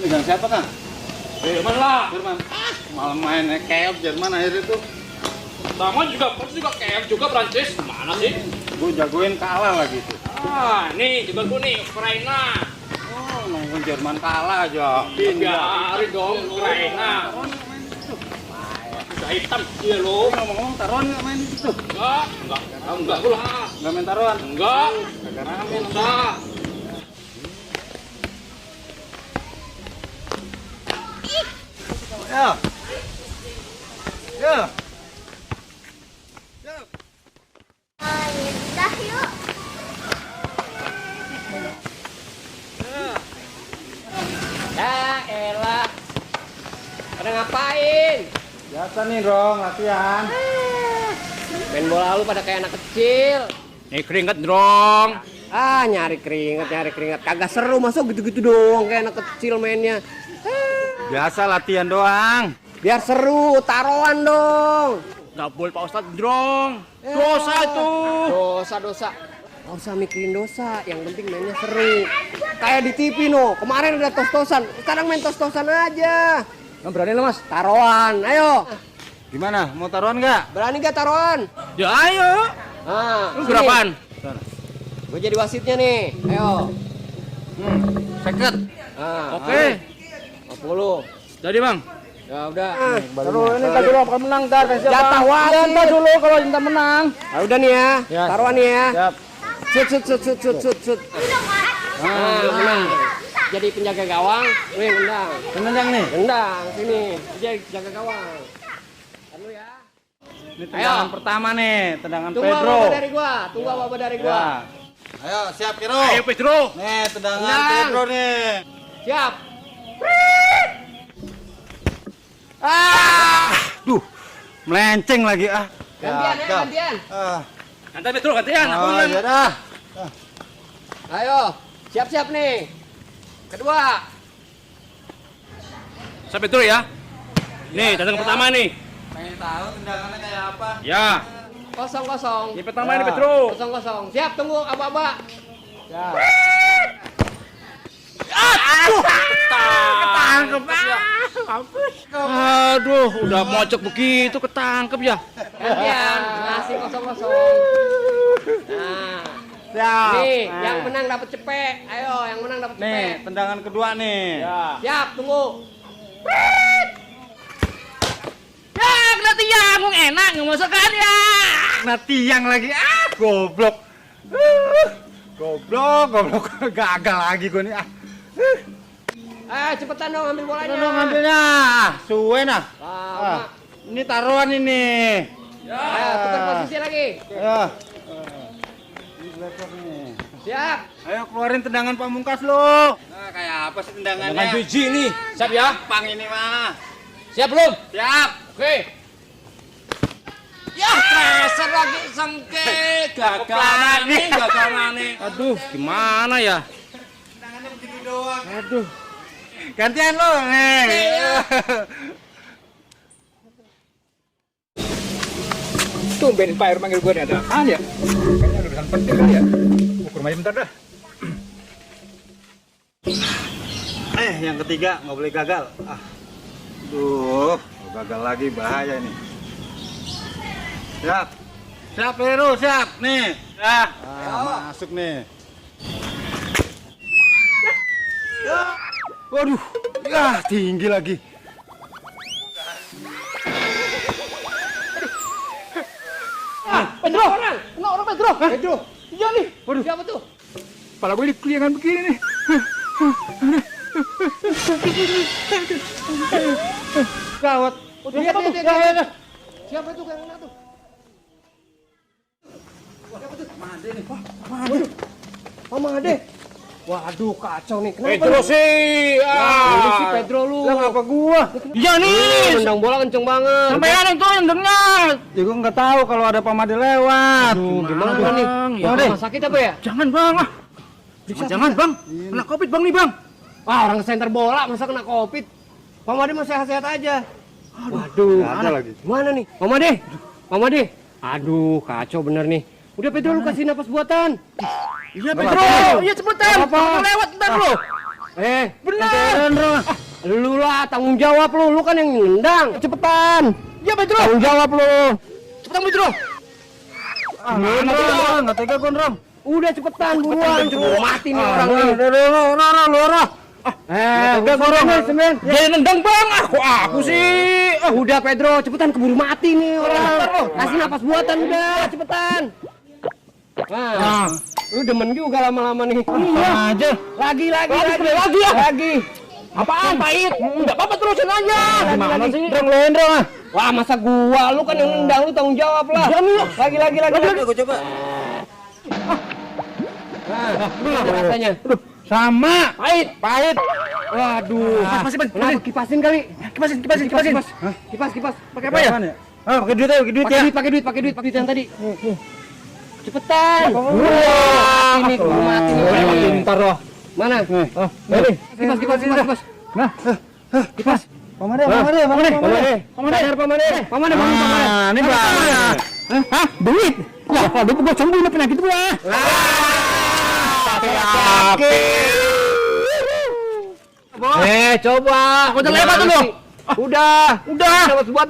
Megang siapa, Kang? Jerman lah. Jerman. Malah main keop Jerman akhir itu. Sama juga, Prancis juga kayak juga Prancis. Mana sih? Gue jagoin kalah lagi itu. Nih juga gue nih Ukraina. Oh, nunggu Jerman kalah aja. Biarin dong Ukraina. Udah hitam dia lo. Ngomong-ngomong taruhan nggak main di situ? Enggak gue lah. Nggak main taruhan? Enggak. Kagak rame. Usah. Ya. Ya. Udah yuk. Ya elah. Pada ngapain? Biasa nih dong latihan. Main bola lu pada kayak anak kecil. Nih keringet dong. Ah, nyari keringet. Kagak seru, masuk gitu-gitu doang kayak anak kecil mainnya. Biasa latihan doang. Biar seru, taruhan dong. Nggak boleh Pak Ustadz dong. Dosa itu. Dosa. Nggak usah mikirin dosa, yang penting mainnya seru. Kayak di TV no, kemarin ada tos-tosan, sekarang main tos-tosan aja. Nah, berani lo mas? Taruhan, ayo. Gimana? Mau taruhan nggak? Berani gak taruhan? Ya ayo. Nah, Lu berapaan? gue jadi wasitnya nih, ayo. Seket. Nah, Oke. 50. Jadi bang. Ya udah. Terus ini tadi dulu akan menang ntar. Jatah wasit. Ntar dulu kalau kita menang. Nah, udah nih ya, Ya. taruhan nih ya. Siap. Shoot. Nah, menang. Jadi penjaga gawang, lu yang nendang. Menendang nih. Nendang, sini. Dia jaga gawang. Ntar lu ya. Ini tendangan pertama nih, tendangan Tunggu Pedro. apa dari gua, tunggu apa dari gua. Ya. Ayo siap Kiro. Ayo Pedro. Nih tendangan Tenang. Pedro nih. Siap. Duh, melenceng lagi ah. Gantian ya, Gagal. gantian. Nanti Pedro gantian. Aku Oh, yang ya dah. Ayo, siap-siap nih. Kedua. Saya Pedro ya. Nih tendangan pertama nih. Pengen tahu tendangannya kayak apa? Ya. 0-0. Ini pertama Ya. ini Pedro. 0-0. Siap, tunggu aba-aba. Ya. Ketangkep. Aduh, udah mocok begitu ketangkep ya. Gantian, masih 0-0. Nah, Siap. nih, Nah. yang menang dapat cepet. Ayo, yang menang dapat Nih, cepet. tendangan kedua nih. Ya. Siap, tunggu. Ya, kena tiang, enak ngemasukkan ya. Kena tiang lagi. Ah, goblok. Goblok. Gagal lagi gue nih. Ah. Cepetan dong ambil bolanya. Udah ngambilnya. Suwe nah. Lama. Ini taruhan ini. Ayo, tukar posisi lagi. Ayo. Ini belakang nih. Siap. Ayo keluarin tendangan pamungkas lo. Nah, kayak apa sih tendangannya? Dengan biji nih. Siap ya? Gampang ini mah. Siap belum? Siap. Oke. Ya, keser lagi sengke. Gagal mana? Aduh, gimana ya? Tendangannya begini doang. Aduh. Gantian lo. Nih. Tumben Pak manggil gue nih, ada apaan ya? Kayaknya ada urusan penting kali ya. Ukur aja bentar dah. Yang ketiga nggak boleh gagal. Duh, gagal lagi bahaya nih. Siap. Siap Heru, siap. Nih. Ya. Masuk nih. Waduh, ya tinggi lagi. Pedro. Kena orang Pedro. Pedro. Iya nih. Waduh. Siapa tuh? Kepala gue dikeliangan begini nih. Gawat. Siapa tuh? Ya. Siapa tuh yang kena tuh? Mama Ade. Waduh, kacau nih. Kenapa? Pedro sih. Ini si Pedro lu. Lah ngapa gua? Iya nih. Nendang bola kenceng banget. Sampean itu nendangnya. Ya gua nggak tahu kalau ada pamade lewat. Gimana tuh nih? Ya, Rumah sakit apa ya? Jangan bang. Jangan bang. Kena covid bang nih bang. Wah, orang center bola masa kena Covid. Pamade mah sehat-sehat aja. Waduh, Nggak ada lagi. Mana nih? Pamade. Aduh, kacau bener nih. Udah Pedro lu kasih napas buatan. Iya Pedro. Iya cepetan. Apa lewat ntar lo. Bener cepetan. Lu lah tanggung jawab lu kan yang nendang. Cepetan. Ya Pedro. Tanggung jawab lu. Cepetan Pedro. Nggak tega gue, Rom. Udah cepetan buruan. Mati nih orang nih. Udah gorong. Dia nendang bang. Aku sih. Udah Pedro, cepetan keburu mati nih orang. Kasih napas buatan udah, cepetan. Nah, lu demen juga lama-lama nih. Iya. Aja. Lagi ya. Lagi. Apaan pahit? Enggak apa-apa terusin aja. Gimana sih? Drong. Wah, masa gua lu kan yang nendang, lu tanggung jawab lah. Lagi. Gue coba. Nah, rasanya. Sama. Pahit. Waduh. Kenapa kipasin kali? Kipasin. Kipas. Pakai apa ya? Pakai duit ya. Pakai duit yang tadi. Cepetan. Wah, ini keburu mati nih. Pintar loh. Mana? Ini. Kipas. Nah. Kipas. Pamade. Pamade. Ini bang. Hah? Duit? Wah, duit gua sembuh nih penyakit gua. Coba. Udah lewat dulu. Udah. Dapat buat.